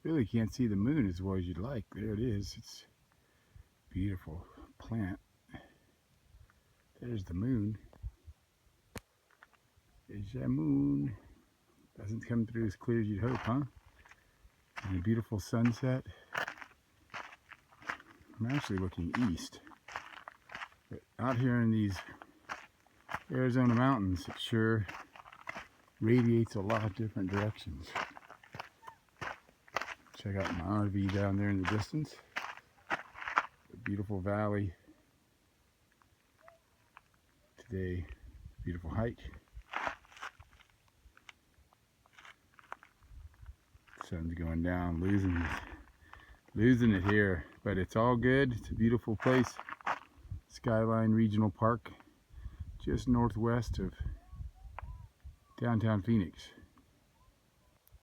Really can't see the moon as well as you'd like. There it is. It's a beautiful plant. There's the moon. There's that moon. Doesn't come through as clear as you'd hope, huh? And a beautiful sunset. I'm actually looking east. But out here in these Arizona mountains, it sure radiates a lot of different directions. Check out my RV down there in the distance. A beautiful valley. Today, beautiful hike. Sun's going down, losing it here, but it's all good. It's a beautiful place. Skyline Regional Park, just northwest of downtown Phoenix.